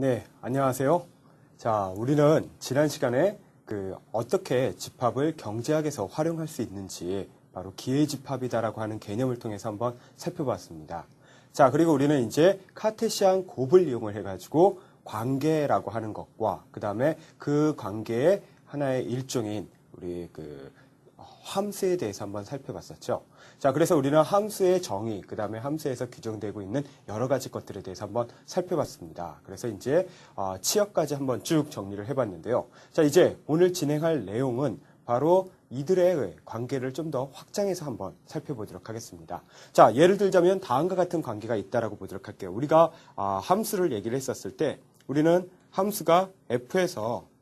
네, 안녕하세요. 자, 우리는 지난 시간에 어떻게 집합을 경제학에서 활용할 수 있는지 바로 기회집합이다라고 하는 개념을 통해서 한번 살펴봤습니다. 자, 그리고 우리는 이제 카테시안 곱을 이용을 해가지고 관계라고 하는 것과 그 다음에 그 관계의 하나의 일종인 우리 함수에 대해서 한번 살펴봤었죠. 자, 그래서 우리는 함수의 정의, 그 다음에 함수에서 규정되고 있는 여러 가지 것들에 대해서 한번 살펴봤습니다. 그래서 이제 치역까지 한번 쭉 정리를 해봤는데요. 자, 이제 오늘 진행할 내용은 바로 이들의 관계를 좀 더 확장해서 한번 살펴보도록 하겠습니다. 자, 예를 들자면 다음과 같은 관계가 있다라고 보도록 할게요. 우리가 함수를 얘기를 했었을 때 우리는 함수가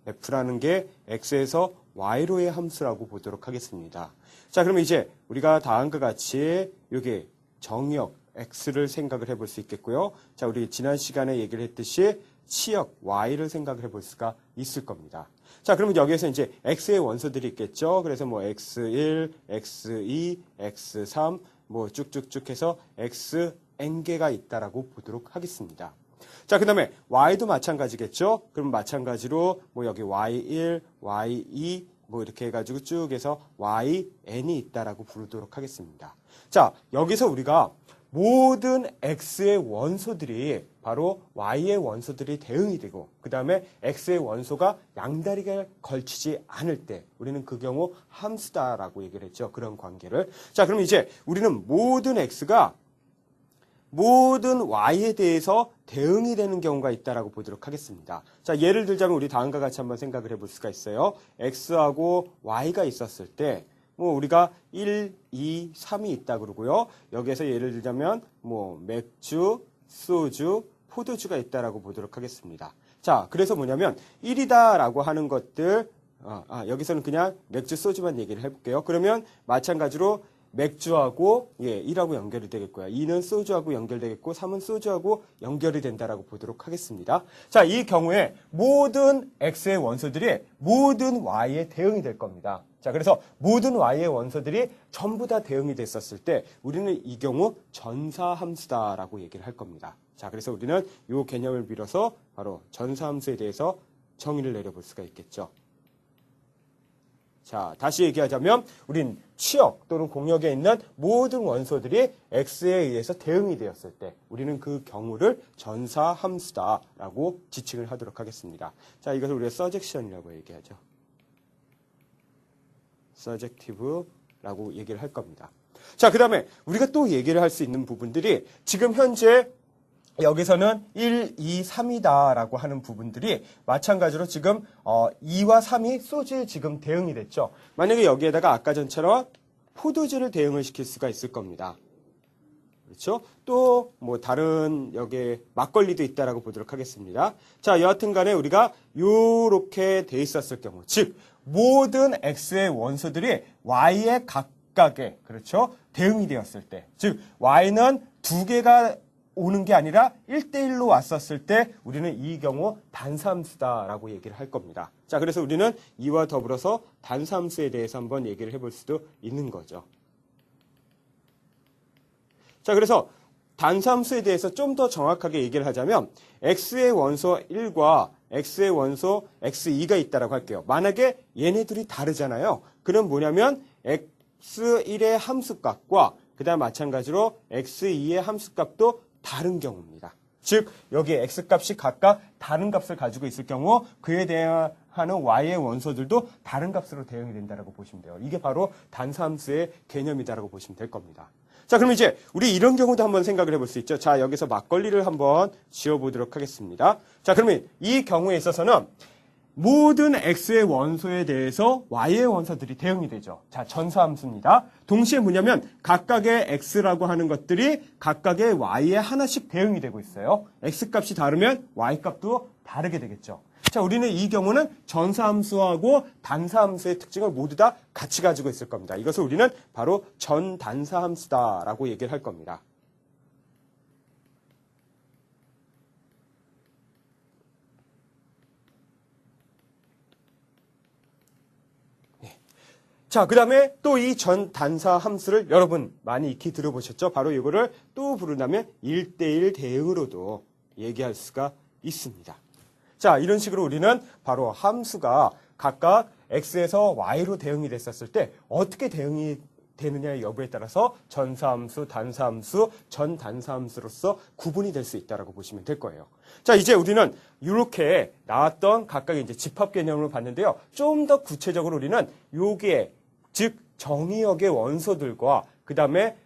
f라는 게 x에서 y로의 함수라고 보도록 하겠습니다. 자, 그러면 이제 우리가 다음과 같이 여기 정역 x를 생각을 해볼 수 있겠고요. 자, 우리 지난 시간에 얘기를 했듯이 치역 y를 생각을 해볼 수가 있을 겁니다. 자, 그러면 여기에서 이제 x의 원소들이 있겠죠. 그래서 뭐 x1, x2, x3 뭐 쭉쭉쭉 해서 xn개가 있다라고 보도록 하겠습니다. 자, 그 다음에 y도 마찬가지겠죠. 그럼 마찬가지로 뭐 여기 y1, y2 뭐 이렇게 해가지고 쭉 해서 yn이 있다라고 부르도록 하겠습니다. 자, 여기서 우리가 모든 x의 원소들이 바로 y의 원소들이 대응이 되고 그 다음에 x의 원소가 양다리가 걸치지 않을 때 우리는 그 경우 함수다라고 얘기를 했죠. 그런 관계를. 자, 그럼 이제 우리는 모든 x가 모든 y에 대해서 대응이 되는 경우가 있다라고 보도록 하겠습니다. 자, 예를 들자면 우리 다음과 같이 한번 생각을 해볼 수가 있어요. x하고 y가 있었을 때 뭐 우리가 1, 2, 3이 있다 그러고요. 여기에서 예를 들자면 뭐 맥주, 소주, 포도주가 있다라고 보도록 하겠습니다. 자, 그래서 뭐냐면 1이다라고 하는 것들 여기서는 그냥 맥주, 소주만 얘기를 해볼게요. 그러면 마찬가지로 맥주하고 1하고 연결이 되겠고요. 2는 소주하고 연결되겠고 3은 소주하고 연결이 된다라고 보도록 하겠습니다. 자, 이 경우에 모든 x의 원소들이 모든 y에 대응이 될 겁니다. 자, 그래서 모든 y의 원소들이 전부 다 대응이 됐었을 때 우리는 이 경우 전사함수다라고 얘기를 할 겁니다. 자, 그래서 우리는 이 개념을 빌어서 바로 전사함수에 대해서 정의를 내려볼 수가 있겠죠. 자, 다시 얘기하자면 우린 치역 또는 공역에 있는 모든 원소들이 x에 의해서 대응이 되었을 때 우리는 그 경우를 전사함수다라고 지칭을 하도록 하겠습니다. 자, 이것을 우리가 서젝션이라고 얘기하죠. 서젝티브라고 얘기를 할 겁니다. 자, 그 다음에 우리가 또 얘기를 할 수 있는 부분들이 지금 현재 여기서는 1, 2, 3이다라고 하는 부분들이 마찬가지로 지금 2와 3이 소주에 지금 대응이 됐죠. 만약에 여기에다가 아까 전처럼 포도주를 대응을 시킬 수가 있을 겁니다. 그렇죠? 또 뭐 다른 여기에 막걸리도 있다라고 보도록 하겠습니다. 자, 여하튼 간에 우리가 요렇게 돼 있었을 경우, 즉 모든 x의 원소들이 y의 각각에 그렇죠? 대응이 되었을 때, 즉 y는 두 개가 오는 게 아니라 1대1로 왔었을 때 우리는 이 경우 단사함수다라고 얘기를 할 겁니다. 자, 그래서 우리는 이와 더불어서 단사함수에 대해서 한번 얘기를 해볼 수도 있는 거죠. 자, 그래서 단사함수에 대해서 좀 더 정확하게 얘기를 하자면 x의 원소 1과 x의 원소 x2가 있다라고 할게요. 만약에 얘네들이 다르잖아요. 그럼 뭐냐면 x1의 함수값과 그 다음 마찬가지로 x2의 함수값도 다른 경우입니다. 즉 여기에 x값이 각각 다른 값을 가지고 있을 경우 그에 대하는 y의 원소들도 다른 값으로 대응이 된다고 보시면 돼요. 이게 바로 단사함수의 개념이다라고 보시면 될 겁니다. 자, 그럼 이제 우리 이런 경우도 한번 생각을 해볼 수 있죠. 자, 여기서 막걸리를 한번 지어보도록 하겠습니다. 자, 그러면 이 경우에 있어서는 모든 x의 원소에 대해서 y의 원소들이 대응이 되죠. 자, 전사함수입니다. 동시에 뭐냐면 각각의 x라고 하는 것들이 각각의 y에 하나씩 대응이 되고 있어요. x값이 다르면 y값도 다르게 되겠죠. 자, 우리는 이 경우는 전사함수하고 단사함수의 특징을 모두 다 같이 가지고 있을 겁니다. 이것을 우리는 바로 전단사함수다라고 얘기를 할 겁니다. 자, 그 다음에 또 이 전단사 함수를 여러분 많이 익히 들어보셨죠? 바로 이거를 또 부른다면 1대1 대응으로도 얘기할 수가 있습니다. 자, 이런 식으로 우리는 바로 함수가 각각 x에서 y로 대응이 됐었을 때 어떻게 대응이 되느냐의 여부에 따라서 전사함수, 단사함수, 전단사함수로서 구분이 될 수 있다라고 보시면 될 거예요. 자, 이제 우리는 이렇게 나왔던 각각의 이제 집합 개념을 봤는데요. 좀 더 구체적으로 우리는 여기에, 즉 정의역의 원소들과 그 다음에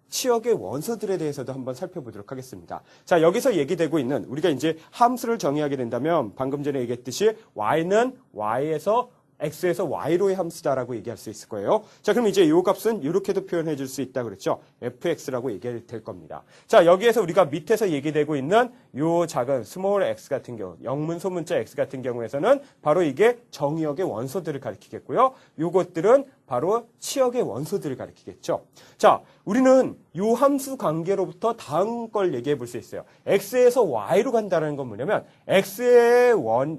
치역의 원소들에 대해서도 한번 살펴보도록 하겠습니다. 자, 여기서 얘기되고 있는 우리가 이제 함수를 정의하게 된다면 방금 전에 얘기했듯이 y는 y에서 x에서 y로의 함수다라고 얘기할 수 있을 거예요. 자, 그럼 이제 이 값은 이렇게도 표현해 줄 수 있다 그랬죠. fx라고 얘기될 겁니다. 자, 여기에서 우리가 밑에서 얘기되고 있는 요 작은 스몰 x 같은 경우, 영문 소문자 x 같은 경우에서는 바로 이게 정의역의 원소들을 가리키겠고요. 요것들은 바로 치역의 원소들을 가리키겠죠. 자, 우리는 요 함수 관계로부터 다음 걸 얘기해 볼 수 있어요. x에서 y로 간다는 건 뭐냐면 x의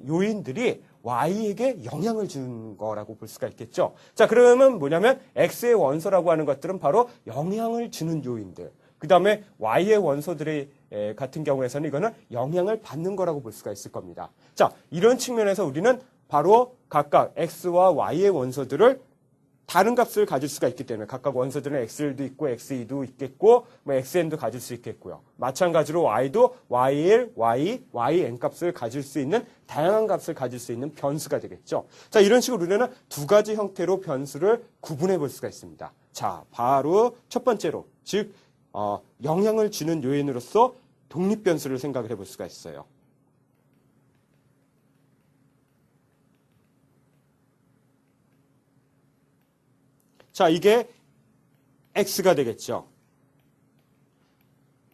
요인들이 y에게 영향을 주는 거라고 볼 수가 있겠죠. 자, 그러면 뭐냐면 x의 원소라고 하는 것들은 바로 영향을 주는 요인들. 그 다음에 y의 원소들의 같은 경우에서는 이거는 영향을 받는 거라고 볼 수가 있을 겁니다. 자, 이런 측면에서 우리는 바로 각각 x와 y의 원소들을 다른 값을 가질 수가 있기 때문에 각각 원소들은 x1도 있고 x2도 있겠고 뭐 xn도 가질 수 있겠고요. 마찬가지로 y도 y1, y, yn 값을 가질 수 있는 다양한 값을 가질 수 있는 변수가 되겠죠. 자, 이런 식으로 우리는 두 가지 형태로 변수를 구분해 볼 수가 있습니다. 자, 바로 첫 번째로 즉 영향을 주는 요인으로서 독립변수를 생각을 해볼 수가 있어요. 자, 이게 x가 되겠죠.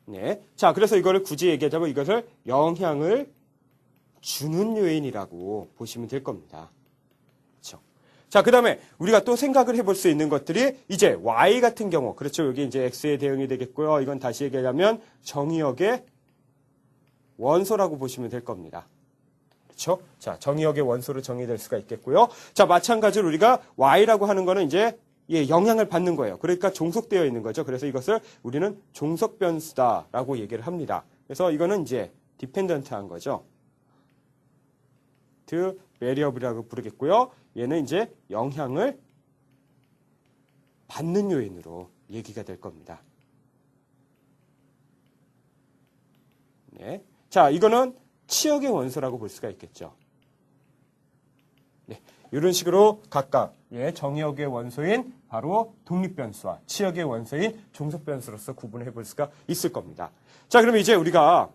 네. 자, 그래서 이거를 굳이 얘기하자면 이것을 영향을 주는 요인이라고 보시면 될 겁니다. 그렇죠. 자, 그 다음에 우리가 또 생각을 해볼 수 있는 것들이 이제 y 같은 경우, 그렇죠. 여기 이제 x의 대응이 되겠고요. 이건 다시 얘기하자면 정의역의 원소라고 보시면 될 겁니다. 그렇죠. 자, 정의역의 원소로 정의될 수가 있겠고요. 자, 마찬가지로 우리가 y라고 하는 거는 이제 영향을 받는 거예요. 그러니까 종속되어 있는 거죠. 그래서 이것을 우리는 종속 변수다라고 얘기를 합니다. 그래서 이거는 이제 디펜던트한 거죠. 베리어블이라고 부르겠고요. 얘는 이제 영향을 받는 요인으로 얘기가 될 겁니다. 네. 자, 이거는 치역의 원소라고 볼 수가 있겠죠. 네. 이런 식으로 각각 정의역의 원소인 바로 독립변수와 치역의 원소인 종속변수로서 구분해 볼 수가 있을 겁니다. 자, 그럼 이제 우리가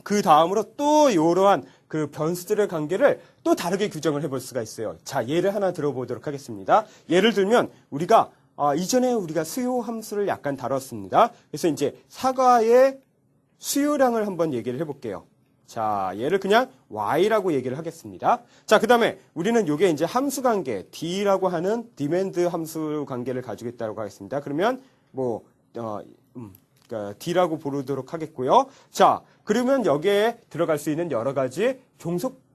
그 다음으로 또 이러한 그 변수들의 관계를 또 다르게 규정을 해볼 수가 있어요. 자, 예를 하나 들어보도록 하겠습니다. 예를 들면 우리가 이전에 우리가 수요 함수를 약간 다뤘습니다. 그래서 이제 사과의 수요량을 한번 얘기를 해볼게요. 자, 얘를 그냥 y라고 얘기를 하겠습니다. 자, 그 다음에 우리는 요게 이제 함수 관계, d라고 하는 디맨드 함수 관계를 가지고 있다고 하겠습니다. 그러면 그러니까 d라고 부르도록 하겠고요. 자, 그러면 여기에 들어갈 수 있는 여러 가지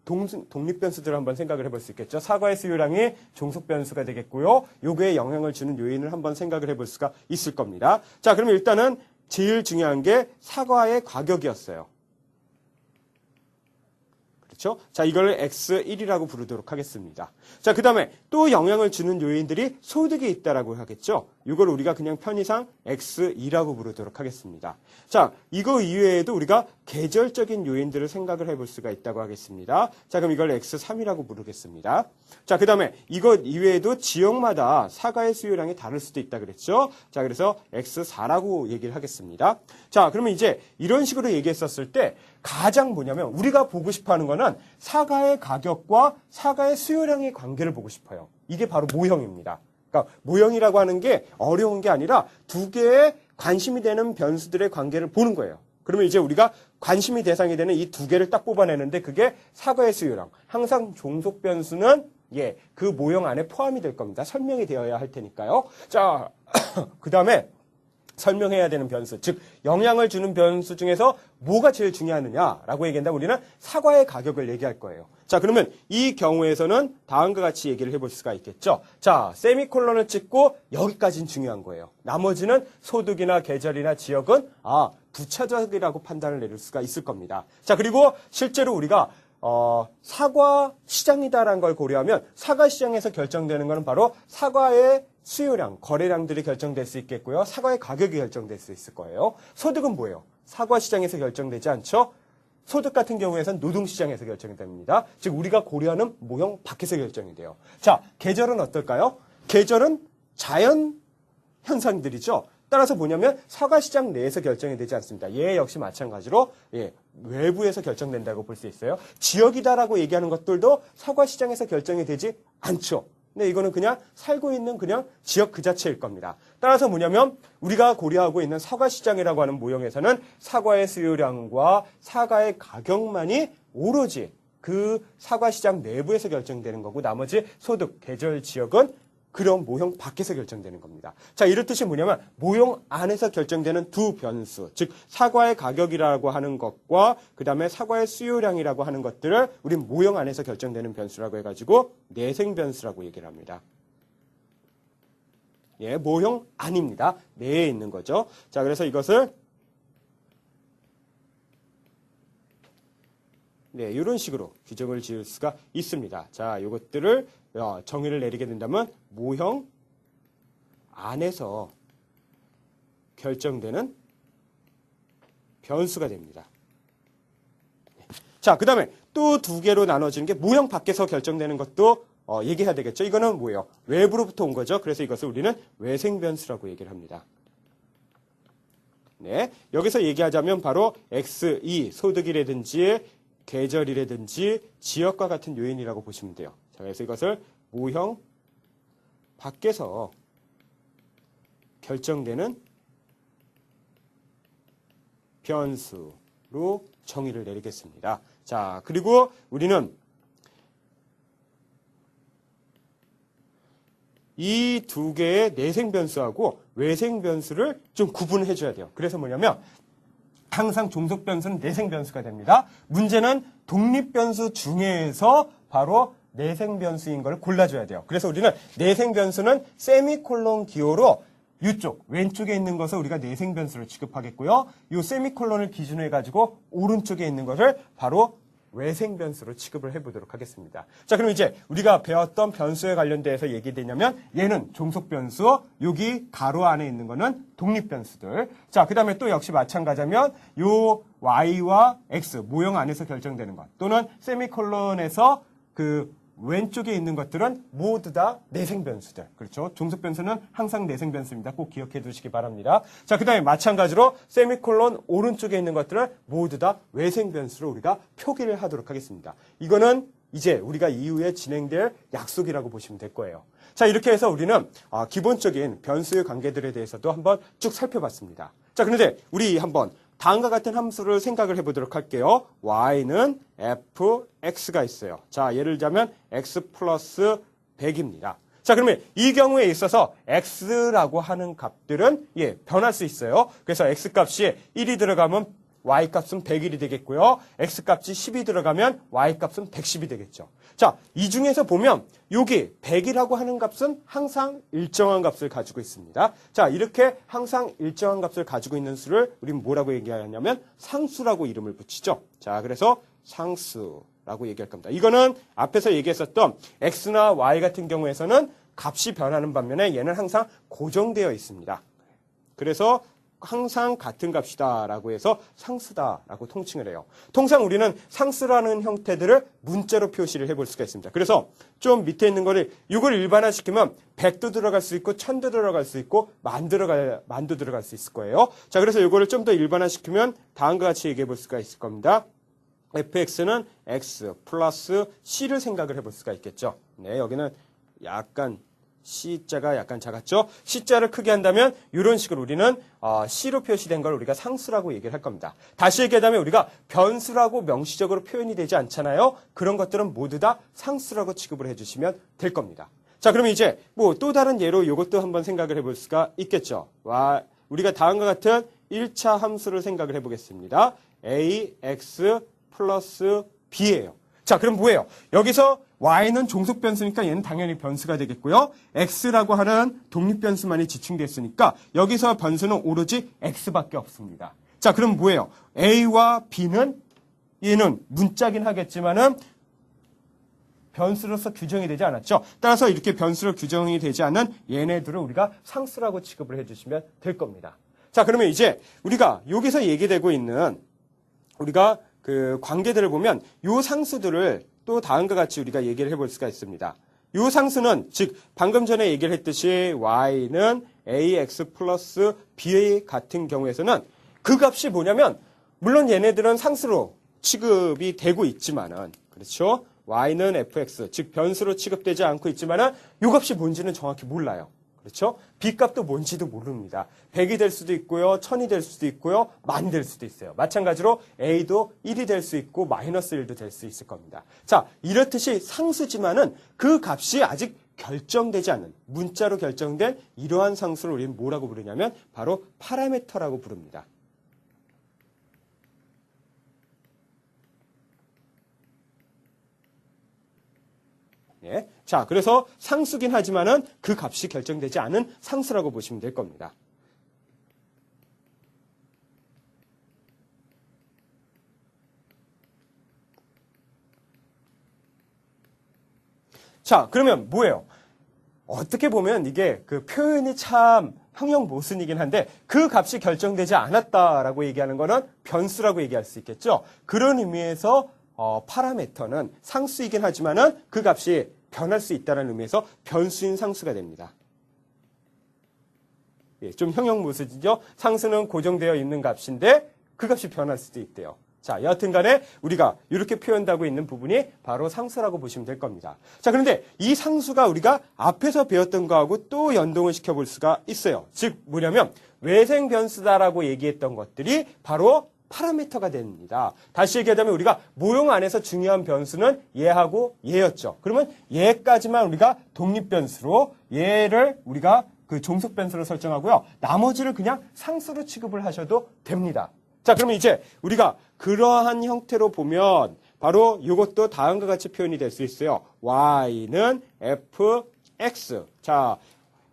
독립변수들을 한번 생각을 해볼 수 있겠죠. 사과의 수요량이 종속변수가 되겠고요. 요거에 영향을 주는 요인을 한번 생각을 해볼 수가 있을 겁니다. 자, 그러면 일단은 제일 중요한 게 사과의 가격이었어요. 그렇죠? 자, 이걸 x1이라고 부르도록 하겠습니다. 자, 그 다음에 또 영향을 주는 요인들이 소득이 있다라고 하겠죠? 이걸 우리가 그냥 편의상 x2라고 부르도록 하겠습니다. 자, 이거 이외에도 우리가 계절적인 요인들을 생각을 해볼 수가 있다고 하겠습니다. 자, 그럼 이걸 x3이라고 부르겠습니다. 자, 그 다음에 이것 이외에도 지역마다 사과의 수요량이 다를 수도 있다 그랬죠? 자, 그래서 x4라고 얘기를 하겠습니다. 자, 그러면 이제 이런 식으로 얘기했었을 때 가장 뭐냐면 우리가 보고 싶어 하는 거는 사과의 가격과 사과의 수요량의 관계를 보고 싶어요. 이게 바로 모형입니다. 그러니까 모형이라고 하는 게 어려운 게 아니라 두 개의 관심이 되는 변수들의 관계를 보는 거예요. 그러면 이제 우리가 관심이 대상이 되는 이 두 개를 딱 뽑아내는데 그게 사과의 수요량. 항상 종속 변수는 그 모형 안에 포함이 될 겁니다. 설명이 되어야 할 테니까요. 자, 그 다음에 설명해야 되는 변수, 즉 영향을 주는 변수 중에서 뭐가 제일 중요하느냐라고 얘기한다면 우리는 사과의 가격을 얘기할 거예요. 자, 그러면 이 경우에서는 다음과 같이 얘기를 해볼 수가 있겠죠. 자, 세미콜론을 찍고 여기까지는 중요한 거예요. 나머지는 소득이나 계절이나 지역은 부차적이라고 판단을 내릴 수가 있을 겁니다. 자, 그리고 실제로 우리가 사과 시장이다라는 걸 고려하면 사과 시장에서 결정되는 것은 바로 사과의 수요량, 거래량들이 결정될 수 있겠고요. 사과의 가격이 결정될 수 있을 거예요. 소득은 뭐예요? 사과 시장에서 결정되지 않죠? 소득 같은 경우에선 노동시장에서 결정이 됩니다. 즉 우리가 고려하는 모형 밖에서 결정이 돼요. 자, 계절은 어떨까요? 계절은 자연 현상들이죠. 따라서 뭐냐면 사과시장 내에서 결정이 되지 않습니다. 얘 역시 마찬가지로 외부에서 결정된다고 볼 수 있어요. 지역이다라고 얘기하는 것들도 사과시장에서 결정이 되지 않죠. 근데 이거는 그냥 살고 있는 그냥 지역 그 자체일 겁니다. 따라서 뭐냐면 우리가 고려하고 있는 사과시장이라고 하는 모형에서는 사과의 수요량과 사과의 가격만이 오로지 그 사과시장 내부에서 결정되는 거고 나머지 소득, 계절, 지역은 그런 모형 밖에서 결정되는 겁니다. 자, 이렇듯이 뭐냐면 모형 안에서 결정되는 두 변수, 즉 사과의 가격이라고 하는 것과 그 다음에 사과의 수요량이라고 하는 것들을 우리 모형 안에서 결정되는 변수라고 해가지고 내생 변수라고 얘기를 합니다. 예, 모형 안입니다. 내에 있는 거죠. 자, 그래서 이것을 이런 식으로 규정을 지을 수가 있습니다. 자, 이것들을 정의를 내리게 된다면 모형 안에서 결정되는 변수가 됩니다. 자, 그 다음에 또 두 개로 나눠지는 게 모형 밖에서 결정되는 것도 얘기해야 되겠죠. 이거는 뭐예요? 외부로부터 온 거죠. 그래서 이것을 우리는 외생변수라고 얘기를 합니다. 네, 여기서 얘기하자면 바로 X2, 소득이라든지 계절이라든지 지역과 같은 요인이라고 보시면 돼요. 자, 그래서 이것을 모형 밖에서 결정되는 변수로 정의를 내리겠습니다. 자, 그리고 우리는 이 두 개의 내생 변수하고 외생 변수를 좀 구분해 줘야 돼요. 그래서 뭐냐면 항상 종속 변수는 내생 변수가 됩니다. 문제는 독립 변수 중에서 바로 내생 변수인 걸 골라줘야 돼요. 그래서 우리는 내생 변수는 세미콜론 기호로 이쪽 왼쪽에 있는 것을 우리가 내생 변수를 취급하겠고요. 이 세미콜론을 기준으로 해가지고 오른쪽에 있는 것을 바로 외생 변수로 취급을 해보도록 하겠습니다. 자, 그럼 이제 우리가 배웠던 변수에 관련돼서 얘기되냐면 얘는 종속 변수, 여기 가로 안에 있는 거는 독립 변수들. 자, 그 다음에 또 역시 마찬가지면 요 y와 x 모형 안에서 결정되는 것 또는 세미콜론에서 그 왼쪽에 있는 것들은 모두 다 내생 변수들. 그렇죠? 종속 변수는 항상 내생 변수입니다. 꼭 기억해 두시기 바랍니다. 자, 그 다음에 마찬가지로 세미콜론 오른쪽에 있는 것들은 모두 다 외생 변수로 우리가 표기를 하도록 하겠습니다. 이거는 이제 우리가 이후에 진행될 약속이라고 보시면 될 거예요. 자, 이렇게 해서 우리는 기본적인 변수의 관계들에 대해서도 한번 쭉 살펴봤습니다. 자, 그런데 우리 한번 다음과 같은 함수를 생각을 해보도록 할게요. y는 fx가 있어요. 자, 예를 들자면 x 플러스 100입니다. 자, 그러면 이 경우에 있어서 x라고 하는 값들은 변할 수 있어요. 그래서 x값이 1이 들어가면 y값은 100일이 되겠고요. x값이 10이 들어가면 y값은 110이 되겠죠. 자, 이 중에서 보면 여기 100이라고 하는 값은 항상 일정한 값을 가지고 있습니다. 자, 이렇게 항상 일정한 값을 가지고 있는 수를 우리는 뭐라고 얘기하냐면 상수라고 이름을 붙이죠. 자, 그래서 상수라고 얘기할 겁니다. 이거는 앞에서 얘기했었던 x나 y 같은 경우에서는 값이 변하는 반면에 얘는 항상 고정되어 있습니다. 그래서 항상 같은 값이다라고 해서 상수다라고 통칭을 해요. 통상 우리는 상수라는 형태들을 문자로 표시를 해볼 수가 있습니다. 그래서 좀 밑에 있는 거를 이걸 일반화시키면 100도 들어갈 수 있고 1000도 들어갈 수 있고 만도 들어갈 수 있을 거예요. 자, 그래서 이거를 좀 더 일반화시키면 다음과 같이 얘기해 볼 수가 있을 겁니다. fx는 x 플러스 c를 생각을 해볼 수가 있겠죠. 네, 여기는 약간 C자가 약간 작았죠? C자를 크게 한다면 이런 식으로 우리는 C로 표시된 걸 우리가 상수라고 얘기를 할 겁니다. 다시 얘기하자면 우리가 변수라고 명시적으로 표현이 되지 않잖아요? 그런 것들은 모두 다 상수라고 취급을 해주시면 될 겁니다. 자, 그러면 이제 뭐 또 다른 예로 이것도 한번 생각을 해볼 수가 있겠죠. 우리가 다음과 같은 1차 함수를 생각을 해보겠습니다. ax 플러스 b예요. 자, 그럼 뭐예요? 여기서 y는 종속 변수니까 얘는 당연히 변수가 되겠고요. x라고 하는 독립 변수만이 지칭됐으니까 여기서 변수는 오로지 x밖에 없습니다. 자, 그럼 뭐예요? a와 b는 얘는 문자긴 하겠지만은 변수로서 규정이 되지 않았죠. 따라서 이렇게 변수로 규정이 되지 않은 얘네들을 우리가 상수라고 취급을 해주시면 될 겁니다. 자, 그러면 이제 우리가 여기서 얘기되고 있는 우리가 그 관계들을 보면 요 상수들을 또 다음과 같이 우리가 얘기를 해볼 수가 있습니다. 요 상수는 즉 방금 전에 얘기를 했듯이 y는 ax 플러스 b 같은 경우에서는 그 값이 뭐냐면 물론 얘네들은 상수로 취급이 되고 있지만은 그렇죠. y는 fx 즉 변수로 취급되지 않고 있지만은 요 값이 뭔지는 정확히 몰라요. 그렇죠? b값도 뭔지도 모릅니다. 100이 될 수도 있고요. 1000이 될 수도 있고요. 만이 될 수도 있어요. 마찬가지로 a도 1이 될 수 있고 마이너스 1도 될 수 있을 겁니다. 자, 이렇듯이 상수지만은 그 값이 아직 결정되지 않은 문자로 결정된 이러한 상수를 우리는 뭐라고 부르냐면 바로 파라미터라고 부릅니다. 예. 자, 그래서 상수긴 하지만은 그 값이 결정되지 않은 상수라고 보시면 될 겁니다. 자, 그러면 뭐예요? 어떻게 보면 이게 그 표현이 참 형용 모순이긴 한데 그 값이 결정되지 않았다라고 얘기하는 거는 변수라고 얘기할 수 있겠죠. 그런 의미에서 파라미터는 상수이긴 하지만은 그 값이 변할 수 있다는 의미에서 변수인 상수가 됩니다. 예, 좀 형용 모순이죠. 상수는 고정되어 있는 값인데 그 값이 변할 수도 있대요. 자, 여하튼 간에 우리가 이렇게 표현하고 있는 부분이 바로 상수라고 보시면 될 겁니다. 자, 그런데 이 상수가 우리가 앞에서 배웠던 거하고 또 연동을 시켜볼 수가 있어요. 즉, 뭐냐면 외생 변수다라고 얘기했던 것들이 바로 파라미터가 됩니다. 다시 얘기하자면 우리가 모형 안에서 중요한 변수는 얘하고 얘였죠. 그러면 얘까지만 우리가 독립변수로 얘를 우리가 그 종속변수로 설정하고요. 나머지를 그냥 상수로 취급을 하셔도 됩니다. 자, 그러면 이제 우리가 그러한 형태로 보면 바로 이것도 다음과 같이 표현이 될 수 있어요. y는 fx. 자,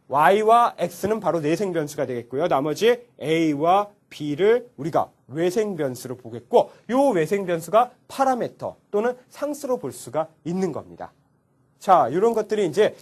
y와 x는 바로 내생 변수가 되겠고요. 나머지 a와 b를 우리가 외생 변수로 보겠고 이 외생 변수가 파라미터 또는 상수로 볼 수가 있는 겁니다. 자, 이런 것들이 이제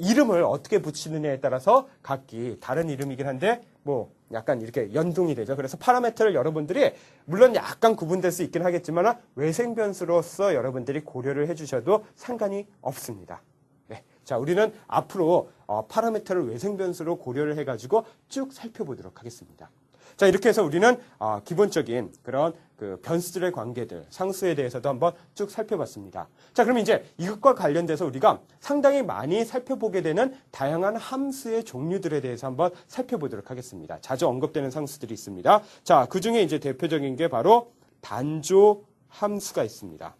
이름을 어떻게 붙이느냐에 따라서 각기 다른 이름이긴 한데 뭐 약간 이렇게 연동이 되죠. 그래서 파라미터를 여러분들이 물론 약간 구분될 수 있긴 하겠지만 외생 변수로서 여러분들이 고려를 해주셔도 상관이 없습니다. 네. 자, 우리는 앞으로 파라미터를 외생 변수로 고려를 해가지고 쭉 살펴보도록 하겠습니다. 자, 이렇게 해서 우리는 기본적인 그런 그 변수들의 관계들, 상수에 대해서도 한번 쭉 살펴봤습니다. 자, 그럼 이제 이것과 관련돼서 우리가 상당히 많이 살펴보게 되는 다양한 함수의 종류들에 대해서 한번 살펴보도록 하겠습니다. 자주 언급되는 상수들이 있습니다. 자, 그 중에 이제 대표적인 게 바로 단조 함수가 있습니다.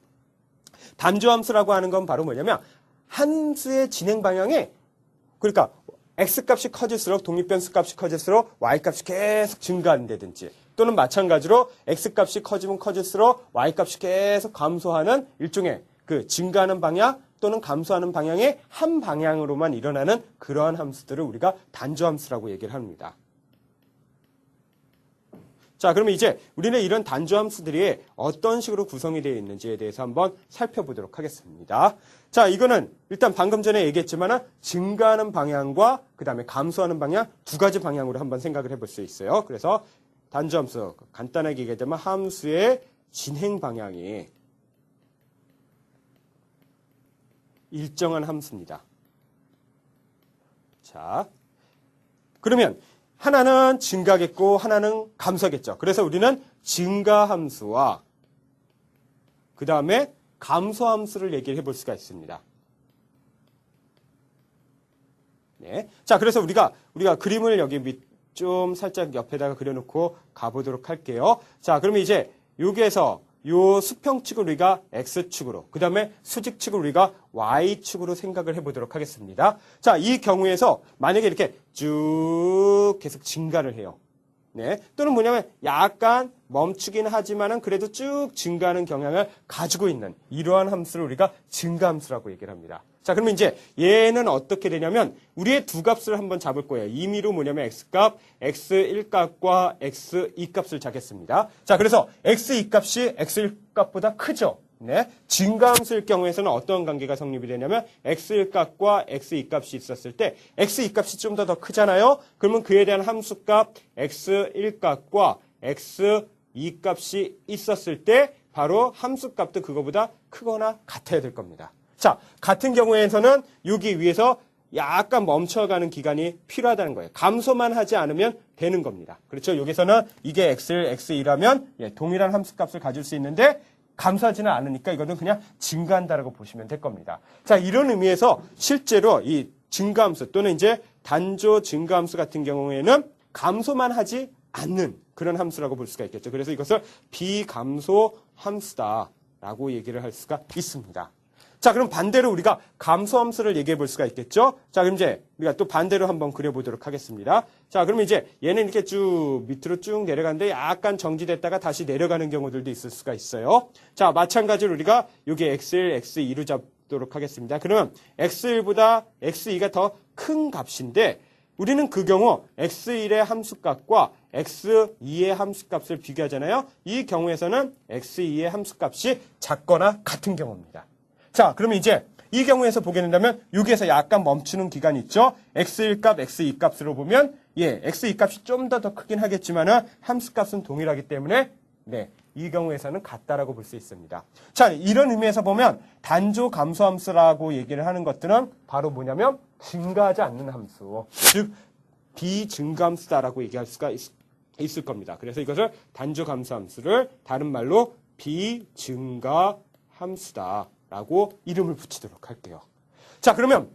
단조 함수라고 하는 건 바로 뭐냐면 함수의 진행 방향이 그러니까 x값이 커질수록 독립변수 값이 커질수록 y값이 계속 증가한다든지 또는 마찬가지로 x값이 커지면 커질수록 y값이 계속 감소하는 일종의 그 증가하는 방향 또는 감소하는 방향의 한 방향으로만 일어나는 그러한 함수들을 우리가 단조함수라고 얘기를 합니다. 자, 그러면 이제 우리는 이런 단조함수들이 어떤 식으로 구성이 되어 있는지에 대해서 한번 살펴보도록 하겠습니다. 자, 이거는 일단 방금 전에 얘기했지만 증가하는 방향과 그 다음에 감소하는 방향 두 가지 방향으로 한번 생각을 해볼 수 있어요. 그래서 단조함수, 간단하게 얘기하자면 함수의 진행 방향이 일정한 함수입니다. 자, 그러면 하나는 증가겠고 하나는 감소겠죠. 그래서 우리는 증가함수와 그 다음에 감소함수를 얘기를 해볼 수가 있습니다. 네. 자, 그래서 우리가 그림을 여기 좀 살짝 옆에다가 그려놓고 가보도록 할게요. 자, 그러면 이제 여기에서 요 수평축을 우리가 X축으로, 그 다음에 수직축을 우리가 Y축으로 생각을 해보도록 하겠습니다. 자, 이 경우에서 만약에 이렇게 쭉 계속 증가를 해요. 네. 또는 뭐냐면 약간 멈추긴 하지만은 그래도 쭉 증가하는 경향을 가지고 있는 이러한 함수를 우리가 증가함수라고 얘기를 합니다. 자, 그러면 이제 얘는 어떻게 되냐면 우리의 두 값을 한번 잡을 거예요. 임의로 뭐냐면 x값, x1값과 x2값을 잡겠습니다. 자, 그래서 x2값이 x1값보다 크죠. 네. 증가함수일 경우에서는 어떤 관계가 성립이 되냐면 x1값과 x2값이 있었을 때 x2값이 좀 더 크잖아요. 그러면 그에 대한 함수값 x1값과 x2값이 있었을 때 바로 함수값도 그거보다 크거나 같아야 될 겁니다. 자, 같은 경우에서는 여기 위에서 약간 멈춰가는 기간이 필요하다는 거예요. 감소만 하지 않으면 되는 겁니다. 그렇죠? 여기서는 이게 x1, x2라면 동일한 함수값을 가질 수 있는데 감소하지는 않으니까 이거는 그냥 증가한다라고 보시면 될 겁니다. 자, 이런 의미에서 실제로 이 증가함수 또는 이제 단조 증가함수 같은 경우에는 감소만 하지 않는 그런 함수라고 볼 수가 있겠죠. 그래서 이것을 비감소 함수다라고 얘기를 할 수가 있습니다. 자, 그럼 반대로 우리가 감소함수를 얘기해 볼 수가 있겠죠? 자, 그럼 이제 우리가 또 반대로 한번 그려보도록 하겠습니다. 자, 그러면 이제 얘는 이렇게 쭉 밑으로 쭉 내려가는데 약간 정지됐다가 다시 내려가는 경우들도 있을 수가 있어요. 자, 마찬가지로 우리가 여기 x1, x2로 잡도록 하겠습니다. 그러면 x1보다 x2가 더 큰 값인데 우리는 그 경우 x1의 함수값과 x2의 함수값을 비교하잖아요. 이 경우에서는 x2의 함수값이 작거나 같은 경우입니다. 자, 그러면 이제 이 경우에서 보게 된다면 여기에서 약간 멈추는 기간이 있죠. x1 값, x2 값으로 보면 x2 값이 좀 더 크긴 하겠지만은 함수 값은 동일하기 때문에 이 경우에서는 같다라고 볼 수 있습니다. 자, 이런 의미에서 보면 단조 감소 함수라고 얘기를 하는 것들은 바로 뭐냐면 증가하지 않는 함수, 즉 비증가함수다라고 얘기할 수가 있을 겁니다. 그래서 이것을 단조 감소 함수를 다른 말로 비증가함수다. 라고 이름을 붙이도록 할게요. 자, 그러면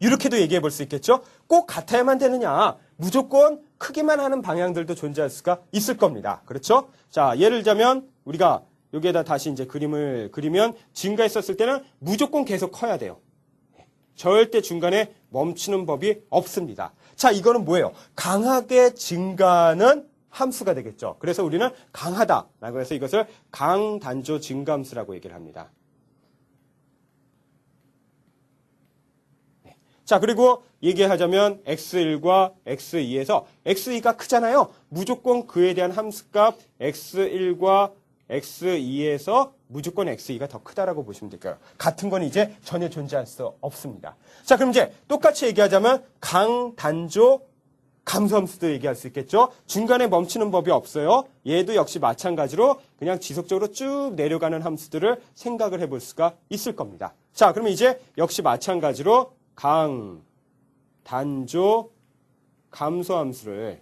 이렇게도 얘기해 볼 수 있겠죠? 꼭 같아야만 되느냐? 무조건 크기만 하는 방향들도 존재할 수가 있을 겁니다. 그렇죠? 자, 예를 들자면 우리가 여기에다 다시 이제 그림을 그리면 증가했었을 때는 무조건 계속 커야 돼요. 절대 중간에 멈추는 법이 없습니다. 자, 이거는 뭐예요? 강하게 증가하는 함수가 되겠죠. 그래서 우리는 강하다라고 해서 이것을 강단조 증가함수라고 얘기를 합니다. 자, 그리고 얘기하자면 x1과 x2에서 x2가 크잖아요. 무조건 그에 대한 함수값 x1과 x2에서 무조건 x2가 더 크다라고 보시면 될까요? 같은 건 이제 전혀 존재할 수 없습니다. 자, 그럼 이제 똑같이 얘기하자면 강단조 감소함수도 얘기할 수 있겠죠. 중간에 멈추는 법이 없어요. 얘도 역시 마찬가지로 그냥 지속적으로 쭉 내려가는 함수들을 생각을 해볼 수가 있을 겁니다. 자, 그러면 이제 역시 마찬가지로 단조 감소함수를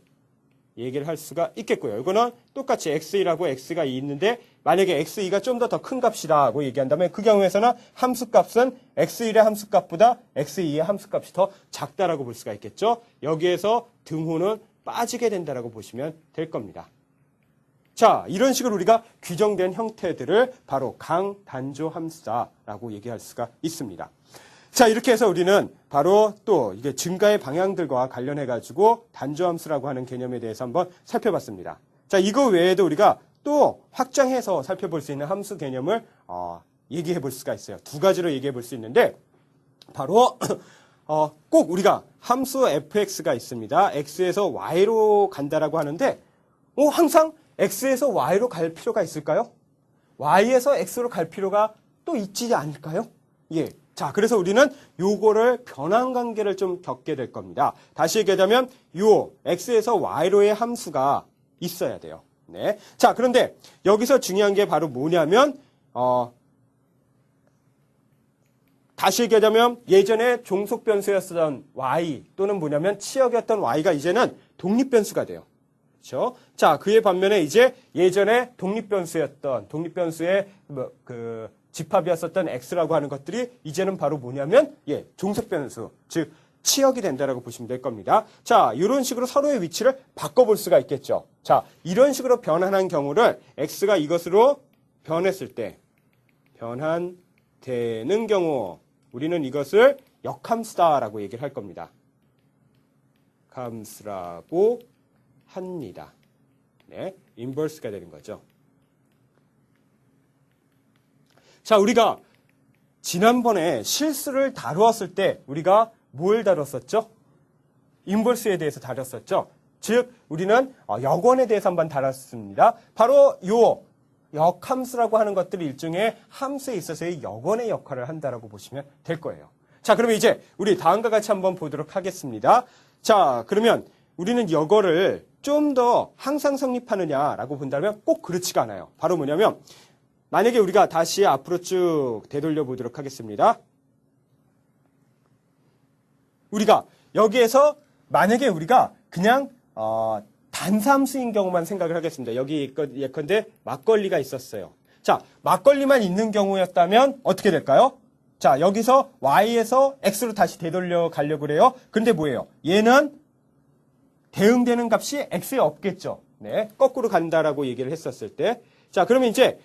얘기를 할 수가 있겠고요. 이거는 똑같이 x1하고 x가 2 있는데 만약에 x2가 좀 더 큰 값이라고 얘기한다면 그 경우에서는 함수값은 x1의 함수값보다 x2의 함수값이 더 작다라고 볼 수가 있겠죠. 여기에서 등호는 빠지게 된다라고 보시면 될 겁니다. 자, 이런 식으로 우리가 규정된 형태들을 바로 강단조 함수다라고 얘기할 수가 있습니다. 자, 이렇게 해서 우리는 바로 또 이게 증가의 방향들과 관련해가지고 단조함수라고 하는 개념에 대해서 한번 살펴봤습니다. 자, 이거 외에도 우리가 또 확장해서 살펴볼 수 있는 함수 개념을 얘기해 볼 수가 있어요. 두 가지로 얘기해 볼 수 있는데 바로 꼭 우리가 함수 fx가 있습니다. x에서 y로 간다라고 하는데 항상 x에서 y로 갈 필요가 있을까요? y에서 x로 갈 필요가 또 있지 않을까요? 예. 자, 그래서 우리는 요거를 변환 관계를 좀 겪게 될 겁니다. 다시 얘기하자면 요 x에서 y로의 함수가 있어야 돼요. 네. 자, 그런데 여기서 중요한 게 바로 뭐냐면 다시 얘기하자면 예전에 종속 변수였던 y 또는 뭐냐면 치역이었던 y가 이제는 독립 변수가 돼요. 그렇죠? 자, 그에 반면에 이제 예전에 독립 변수의 집합이었었던 x라고 하는 것들이 이제는 바로 뭐냐면 종속 변수, 즉 치역이 된다라고 보시면 될 겁니다. 자, 이런 식으로 서로의 위치를 바꿔볼 수가 있겠죠. 자, 이런 식으로 변환한 경우를 x가 이것으로 변했을 때 변환되는 경우 우리는 이것을 역함수다라고 얘기를 할 겁니다. 함수라고 합니다. 네, 인버스가 되는 거죠. 자, 우리가 지난번에 실수를 다루었을 때 우리가 뭘 다뤘었죠? 인버스에 대해서 다뤘었죠. 즉 우리는 역원에 대해서 한번 다뤘습니다. 바로 요 역함수라고 하는 것들이 일종의 함수에 있어서의 역원의 역할을 한다라고 보시면 될 거예요. 자, 그러면 이제 우리 다음과 같이 한번 보도록 하겠습니다. 자, 그러면 우리는 역어를 좀 더 항상 성립하느냐라고 본다면 꼭 그렇지가 않아요. 바로 뭐냐면 만약에 우리가 다시 앞으로 쭉 되돌려 보도록 하겠습니다. 우리가 여기에서 만약에 우리가 그냥 단사함수인 경우만 생각을 하겠습니다. 여기 예컨대 막걸리가 있었어요. 자, 막걸리만 있는 경우였다면 어떻게 될까요? 자, 여기서 y에서 x로 다시 되돌려 가려고 그래요. 근데 뭐예요? 얘는 대응되는 값이 x에 없겠죠. 네, 거꾸로 간다라고 얘기를 했었을 때. 자, 그러면 이제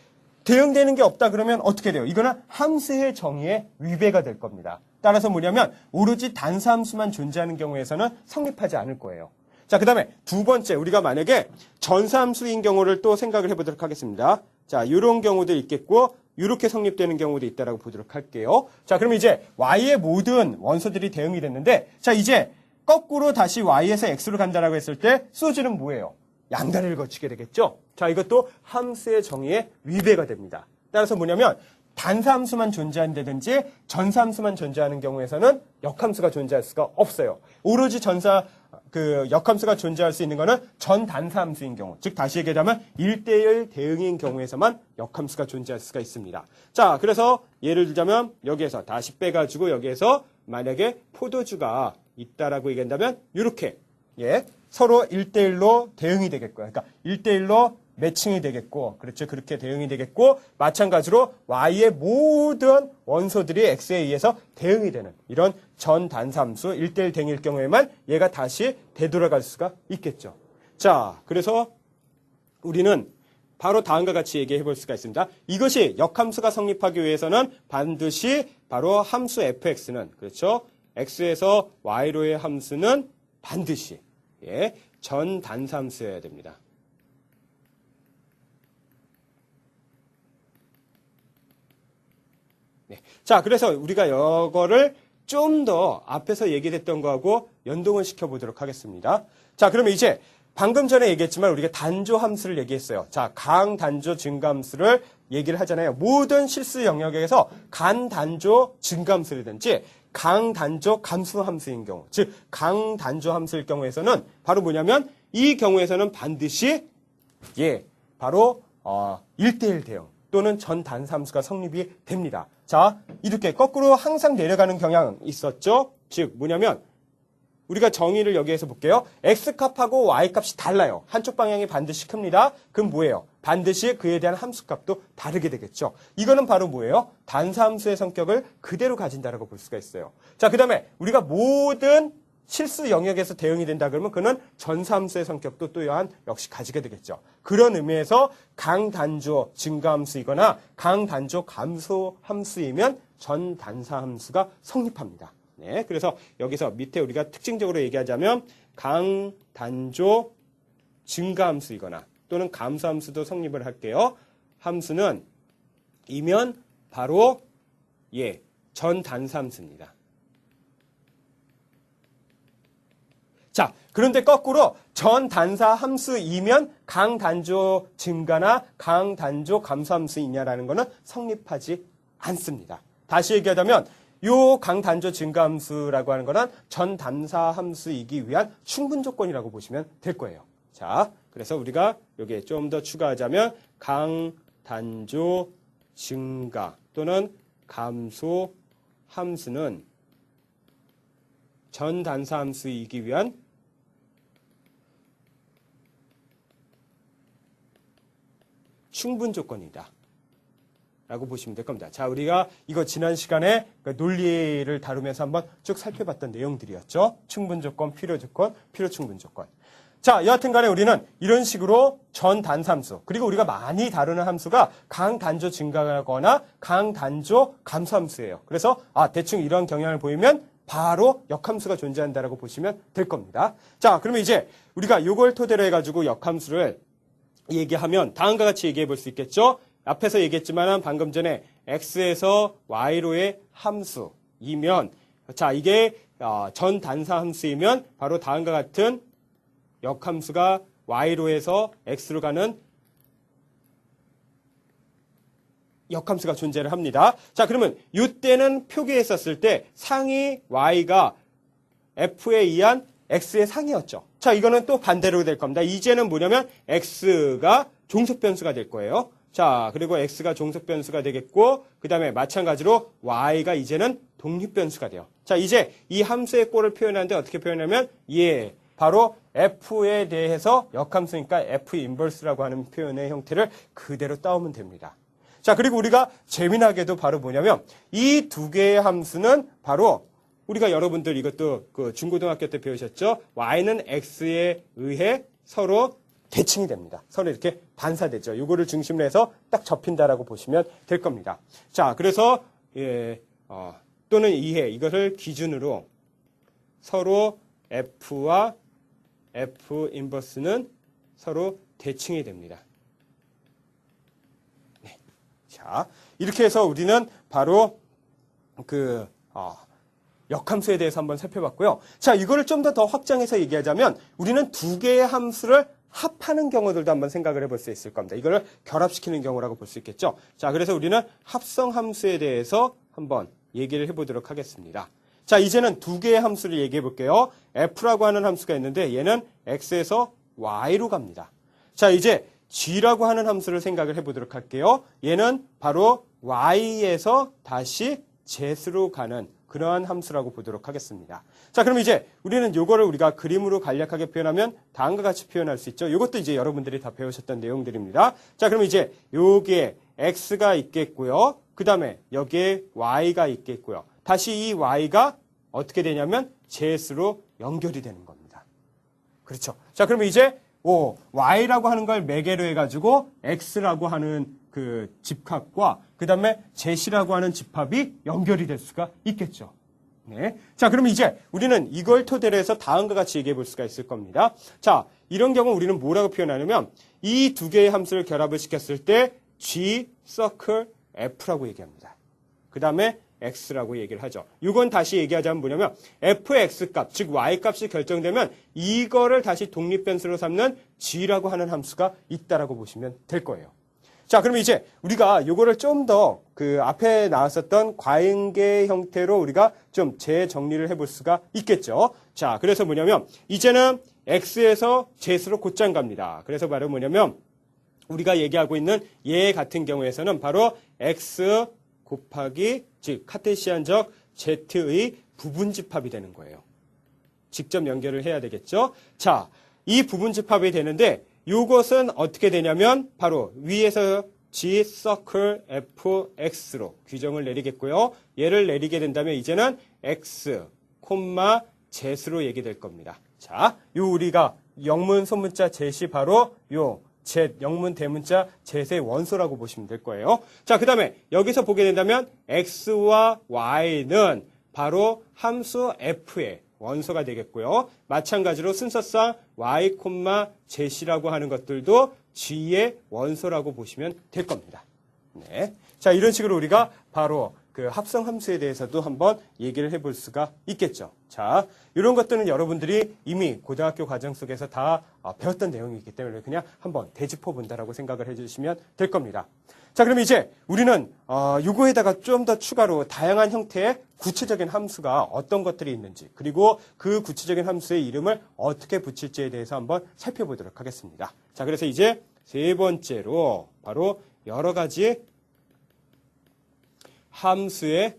대응되는 게 없다 그러면 어떻게 돼요? 이거는 함수의 정의에 위배가 될 겁니다. 따라서 뭐냐면 오로지 단사함수만 존재하는 경우에서는 성립하지 않을 거예요. 자, 그 다음에 두 번째, 우리가 만약에 전사함수인 경우를 또 생각을 해보도록 하겠습니다. 자, 이런 경우도 있겠고 이렇게 성립되는 경우도 있다라고 보도록 할게요. 자, 그럼 이제 y의 모든 원소들이 대응이 됐는데, 자, 이제 거꾸로 다시 y에서 x로 간다라고 했을 때 소지는 뭐예요? 양다리를 거치게 되겠죠? 자, 이것도 함수의 정의에 위배가 됩니다. 따라서 뭐냐면 단사함수만 존재한다든지 전사함수만 존재하는 경우에서는 역함수가 존재할 수가 없어요. 오로지 역함수가 존재할 수 있는 거는 전단사함수인 경우, 즉 다시 얘기하자면 1대1 대응인 경우에서만 역함수가 존재할 수가 있습니다. 자, 그래서 예를 들자면 여기에서 다시 빼가지고 여기에서 만약에 포도주가 있다라고 얘기한다면 이렇게 서로 1대1로 대응이 되겠고요. 그러니까 1대1로 매칭이 되겠고, 그렇죠. 그렇게 대응이 되겠고, 마찬가지로 y의 모든 원소들이 x에 의해서 대응이 되는 이런 전단사함수 1대1 대응일 경우에만 얘가 다시 되돌아갈 수가 있겠죠. 자, 그래서 우리는 바로 다음과 같이 얘기해 볼 수가 있습니다. 이것이 역함수가 성립하기 위해서는 반드시 바로 함수 fx는, 그렇죠. x에서 y로의 함수는 반드시 전단사함수여야 됩니다. 네. 자, 그래서 우리가 이거를 좀 더 앞에서 얘기했던 거하고 연동을 시켜보도록 하겠습니다. 자, 그러면 이제 방금 전에 얘기했지만 우리가 단조 함수를 얘기했어요. 자, 강단조 증가함수를 얘기를 하잖아요. 모든 실수 영역에서 간단조 증가함수라든지 강단조 감수함수인 경우, 즉 강단조 함수일 경우에서는 바로 뭐냐면 이 경우에서는 반드시 바로 1대1 대응 또는 전단사함수가 성립이 됩니다. 자, 이렇게 거꾸로 항상 내려가는 경향이 있었죠. 즉 뭐냐면 우리가 정의를 여기에서 볼게요. x값하고 y값이 달라요. 한쪽 방향이 반드시 큽니다. 그럼 뭐예요? 반드시 그에 대한 함수값도 다르게 되겠죠. 이거는 바로 뭐예요? 단사함수의 성격을 그대로 가진다라고 볼 수가 있어요. 자, 그 다음에 우리가 모든 실수 영역에서 대응이 된다 그러면 그는 전사함수의 성격도 또한 역시 가지게 되겠죠. 그런 의미에서 강단조 증가함수이거나 강단조 감소함수이면 전단사함수가 성립합니다. 네, 그래서 여기서 밑에 우리가 특징적으로 얘기하자면 강단조 증가함수이거나 또는 감소함수도 성립을 할게요. 함수는 이면 바로 전단사함수입니다. 자, 그런데 거꾸로 전단사 함수이면 강단조 증가나 강단조 감소함수이냐라는 것은 성립하지 않습니다. 다시 얘기하자면 요 강단조 증가함수라고 하는 거는 전단사 함수이기 위한 충분 조건이라고 보시면 될 거예요. 자, 그래서 우리가 여기에 좀 더 추가하자면 강단조 증가 또는 감소 함수는 전단사 함수이기 위한 충분 조건이다 라고 보시면 될 겁니다. 자, 우리가 이거 지난 시간에 논리를 다루면서 한번 쭉 살펴봤던 내용들이었죠. 충분 조건, 필요 조건, 필요 충분 조건. 자, 여하튼 간에 우리는 이런 식으로 전단사함수, 그리고 우리가 많이 다루는 함수가 강단조 증가하거나 강단조 감소함수예요. 그래서 대충 이런 경향을 보이면 바로 역함수가 존재한다라고 보시면 될 겁니다. 자, 그러면 이제 우리가 이걸 토대로 해가지고 역함수를 얘기하면 다음과 같이 얘기해 볼 수 있겠죠? 앞에서 얘기했지만 방금 전에 x에서 y로의 함수이면, 자, 이게 전 단사 함수이면 바로 다음과 같은 역함수가 y로에서 x로 가는 역함수가 존재를 합니다. 자, 그러면 이때는 표기했었을 때 상이 y가 f에 의한 x의 상이었죠. 자, 이거는 또 반대로 될 겁니다. 이제는 뭐냐면 x가 종속변수가 될 거예요. 자, 그리고 x가 종속변수가 되겠고, 그 다음에 마찬가지로 y가 이제는 독립변수가 돼요. 자, 이제 이 함수의 꼴을 표현하는데 어떻게 표현하면, 바로 f에 대해서 역함수니까 f 인버스라고 하는 표현의 형태를 그대로 따오면 됩니다. 자, 그리고 우리가 재미나게도 바로 뭐냐면 이 두 개의 함수는 바로 우리가 여러분들 이것도 그 중고등학교 때 배우셨죠? y는 x에 의해 서로 대칭이 됩니다. 서로 이렇게 반사되죠. 이거를 중심으로 해서 딱 접힌다라고 보시면 될 겁니다. 자, 그래서 또는 이해 이것을 기준으로 서로 f와 f 인버스는 서로 대칭이 됩니다. 자, 이렇게 해서 우리는 바로 역함수에 대해서 한번 살펴봤고요. 자, 이거를 좀 더 확장해서 얘기하자면 우리는 두 개의 함수를 합하는 경우들도 한번 생각을 해볼 수 있을 겁니다. 이거를 결합시키는 경우라고 볼 수 있겠죠. 자, 그래서 우리는 합성 함수에 대해서 한번 얘기를 해보도록 하겠습니다. 자, 이제는 두 개의 함수를 얘기해 볼게요. f라고 하는 함수가 있는데 얘는 x에서 y로 갑니다. 자, 이제 g라고 하는 함수를 생각을 해보도록 할게요. 얘는 바로 y에서 다시 z로 가는 그러한 함수라고 보도록 하겠습니다. 자, 그럼 이제 우리는 요거를 우리가 그림으로 간략하게 표현하면 다음과 같이 표현할 수 있죠. 요것도 이제 여러분들이 다 배우셨던 내용들입니다. 자, 그럼 이제 여기에 x가 있겠고요. 그 다음에 여기에 y가 있겠고요. 다시 이 y가 어떻게 되냐면 z로 연결이 되는 겁니다. 그렇죠. 자, 그러면 이제 y라고 하는 걸 매개로 해가지고 x라고 하는 그 집합과 그 다음에 z라고 하는 집합이 연결이 될 수가 있겠죠. 네. 자, 그러면 이제 우리는 이걸 토대로 해서 다음과 같이 얘기해 볼 수가 있을 겁니다. 자, 이런 경우 우리는 뭐라고 표현하냐면 이 두 개의 함수를 결합을 시켰을 때 g circle f라고 얘기합니다. 그 다음에 x라고 얘기를 하죠. 이건 다시 얘기하자면 뭐냐면 fx 값, 즉 y 값이 결정되면 이거를 다시 독립변수로 삼는 g라고 하는 함수가 있다라고 보시면 될 거예요. 자, 그러면 이제 우리가 이거를 좀 더 그 앞에 나왔었던 과잉계 형태로 우리가 좀 재정리를 해볼 수가 있겠죠. 자, 그래서 뭐냐면 이제는 x에서 z로 곧장 갑니다. 그래서 바로 뭐냐면 우리가 얘기하고 있는 얘 같은 경우에서는 바로 x 곱하기 즉 카테시안적 z의 부분집합이 되는 거예요. 직접 연결을 해야 되겠죠. 자, 이 부분집합이 되는데 이것은 어떻게 되냐면 바로 위에서 g circle fx로 규정을 내리겠고요. 얘를 내리게 된다면 이제는 x, z로 얘기될 겁니다. 자, 요 우리가 영문 소문자 z이 바로 요 z, 영문 대문자 z의 원소라고 보시면 될 거예요. 자, 그 다음에 여기서 보게 된다면 x와 y는 바로 함수 f의 원소가 되겠고요. 마찬가지로 순서상 y, z이라고 하는 것들도 g의 원소라고 보시면 될 겁니다. 네. 자, 이런 식으로 우리가 바로 그 합성 함수에 대해서도 한번 얘기를 해볼 수가 있겠죠. 자, 이런 것들은 여러분들이 이미 고등학교 과정 속에서 다 배웠던 내용이기 때문에 그냥 한번 되짚어 본다라고 생각을 해주시면 될 겁니다. 자, 그럼 이제 우리는 요거에다가 좀 더 추가로 다양한 형태의 구체적인 함수가 어떤 것들이 있는지 그리고 그 구체적인 함수의 이름을 어떻게 붙일지에 대해서 한번 살펴보도록 하겠습니다. 자, 그래서 이제 세 번째로 바로 여러 가지 함수의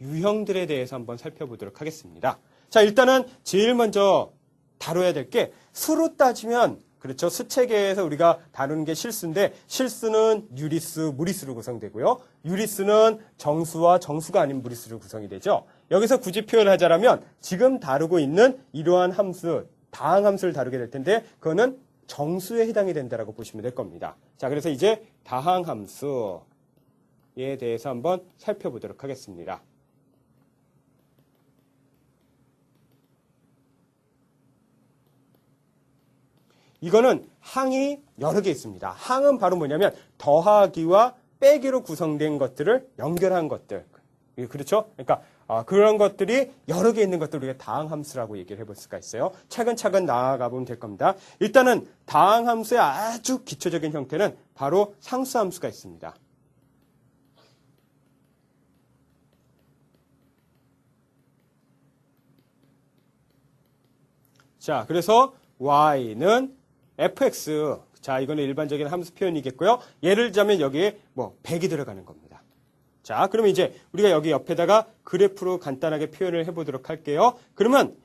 유형들에 대해서 한번 살펴보도록 하겠습니다. 자, 일단은 제일 먼저 다뤄야 될 게 수로 따지면 그렇죠. 수체계에서 우리가 다루는 게 실수인데 실수는 유리수, 무리수로 구성되고요. 유리수는 정수와 정수가 아닌 무리수로 구성이 되죠. 여기서 굳이 표현하자면 지금 다루고 있는 이러한 함수, 다항함수를 다루게 될 텐데 그거는 정수에 해당이 된다라고 보시면 될 겁니다. 자, 그래서 이제 다항함수에 대해서 한번 살펴보도록 하겠습니다. 이거는 항이 여러 개 있습니다. 항은 바로 뭐냐면 더하기와 빼기로 구성된 것들을 연결한 것들. 그렇죠? 그러니까 그런 것들이 여러 개 있는 것들을 우리가 다항함수라고 얘기를 해볼 수가 있어요. 차근차근 나아가 보면 될 겁니다. 일단은 다항함수의 아주 기초적인 형태는 바로 상수함수가 있습니다. 자, 그래서 y는 fx. 자, 이거는 일반적인 함수 표현이겠고요. 예를 들자면 여기에 뭐 100이 들어가는 겁니다. 자, 그러면 이제 우리가 여기 옆에다가 그래프로 간단하게 표현을 해보도록 할게요. 그러면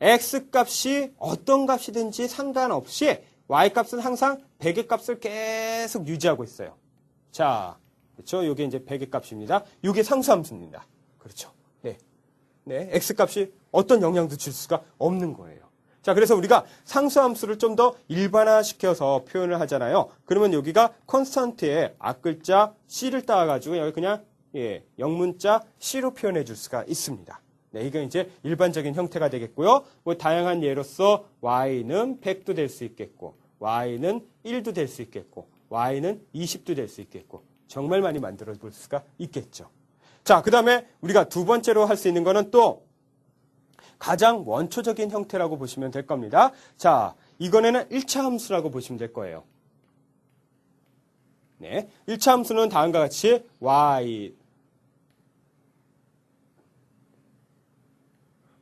x 값이 어떤 값이든지 상관없이 y 값은 항상 100의 값을 계속 유지하고 있어요. 자, 그렇죠? 이게 이제 100의 값입니다. 이게 상수함수입니다. 그렇죠? 네. 네, x 값이 어떤 영향도 줄 수가 없는 거예요. 자, 그래서 우리가 상수함수를 좀 더 일반화시켜서 표현을 하잖아요. 그러면 여기가 콘스턴트에 앞글자 c를 따가지고 여기 그냥 영문자 c로 표현해 줄 수가 있습니다. 네, 이게 이제 일반적인 형태가 되겠고요. 뭐 다양한 예로서 y는 100도 될 수 있겠고, y는 1도 될 수 있겠고, y는 20도 될 수 있겠고, 정말 많이 만들어 볼 수가 있겠죠. 자, 그 다음에 우리가 두 번째로 할 수 있는 거는 또 가장 원초적인 형태라고 보시면 될 겁니다. 자, 이번에는 1차 함수라고 보시면 될 거예요. 네, 1차 함수는 다음과 같이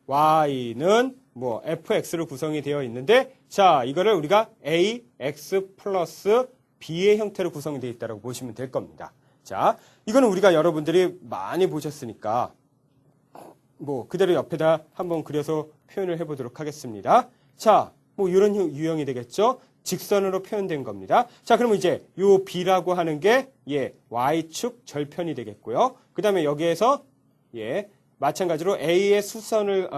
y는 뭐 fx로 구성이 되어 있는데, 자, 이거를 우리가 ax 플러스 b의 형태로 구성이 되어 있다고 보시면 될 겁니다. 자, 이거는 우리가 여러분들이 많이 보셨으니까 뭐 그대로 옆에다 한번 그려서 표현을 해보도록 하겠습니다. 자, 뭐 이런 유형이 되겠죠. 직선으로 표현된 겁니다. 자, 그러면 이제 요 b라고 하는 게 y축 절편이 되겠고요. 그 다음에 여기에서 마찬가지로 a의 수선을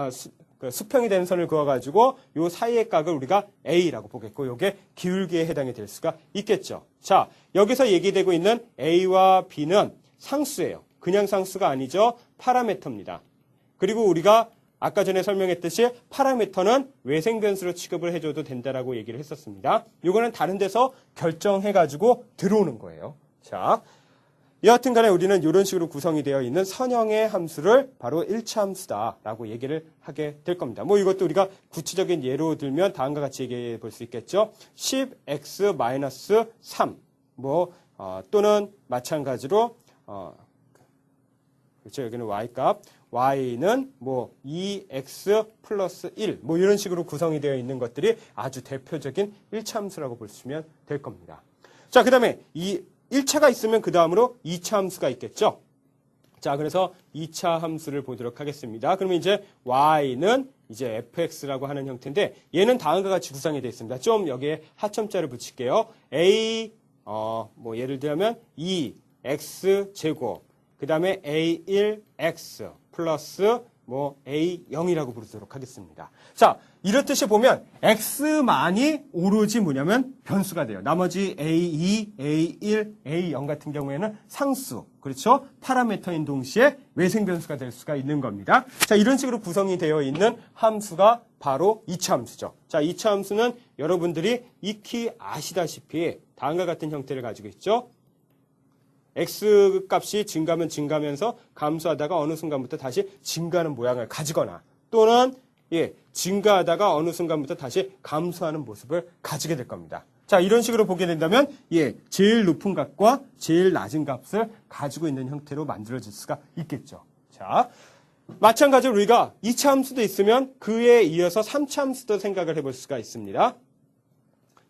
수평이 되는 선을 그어가지고 요 사이의 각을 우리가 a라고 보겠고, 요게 기울기에 해당이 될 수가 있겠죠. 자, 여기서 얘기되고 있는 a와 b는 상수예요. 그냥 상수가 아니죠. 파라미터입니다. 그리고 우리가 아까 전에 설명했듯이 파라미터는 외생변수로 취급을 해줘도 된다라고 얘기를 했었습니다. 이거는 다른 데서 결정해가지고 들어오는 거예요. 자, 여하튼 간에 우리는 이런 식으로 구성이 되어 있는 선형의 함수를 바로 1차 함수다라고 얘기를 하게 될 겁니다. 뭐 이것도 우리가 구체적인 예로 들면 다음과 같이 얘기해 볼 수 있겠죠. 10x-3 또는 마찬가지로 그렇죠. 여기는 y값. y는 뭐 2x 플러스 1 뭐 이런 식으로 구성이 되어 있는 것들이 아주 대표적인 1차 함수라고 보시면 될 겁니다. 자, 그 다음에 이 1차가 있으면 그 다음으로 2차 함수가 있겠죠. 자, 그래서 2차 함수를 보도록 하겠습니다. 그러면 이제 y는 이제 fx라고 하는 형태인데, 얘는 다음과 같이 구성이 되어 있습니다. 좀 여기에 하첨자를 붙일게요. a 뭐 예를 들면 2x 제곱, 그 다음에 a1x 플러스 뭐 a0이라고 부르도록 하겠습니다. 자, 이렇듯이 보면 x만이 오로지 뭐냐면 변수가 돼요. 나머지 a2, a1, a0 같은 경우에는 상수, 그렇죠? 파라미터인 동시에 외생변수가 될 수가 있는 겁니다. 자, 이런 식으로 구성이 되어 있는 함수가 바로 2차 함수죠. 자, 2차 함수는 여러분들이 익히 아시다시피 다음과 같은 형태를 가지고 있죠. x 값이 증가하면 증가하면서 감소하다가 어느 순간부터 다시 증가하는 모양을 가지거나, 또는 증가하다가 어느 순간부터 다시 감소하는 모습을 가지게 될 겁니다. 자, 이런 식으로 보게 된다면 제일 높은 값과 제일 낮은 값을 가지고 있는 형태로 만들어질 수가 있겠죠. 자, 마찬가지로 우리가 2차 함수도 있으면 그에 이어서 3차 함수도 생각을 해볼 수가 있습니다.